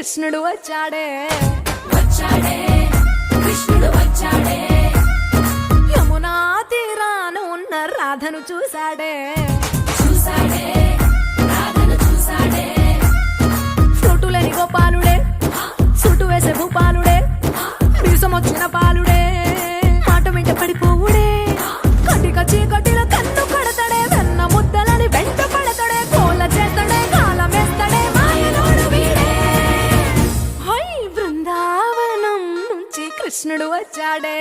కృష్ణుడు వచ్చాడే వచ్చాడే కృష్ణుడు వచ్చాడే యమునా తీరాన ఉన్న రాధను చూశాడే చూసాడే రాధను చూసాడే ఫ్రూటులేని గోపాలుడే సూటు వేసే భూపాలుడే మీసం వచ్చిన పాలుడే మాట వెంట పడిపోవుడే కటిక చీకటిలో కన్ను కడతాడే వెన్న ముద్దలని వెంట పడతాడే కోల చేస్తాడే కాలం వేస్తాడే మాయలోడు వీడే హై బృందావనం నుంచి కృష్ణుడు వచ్చాడే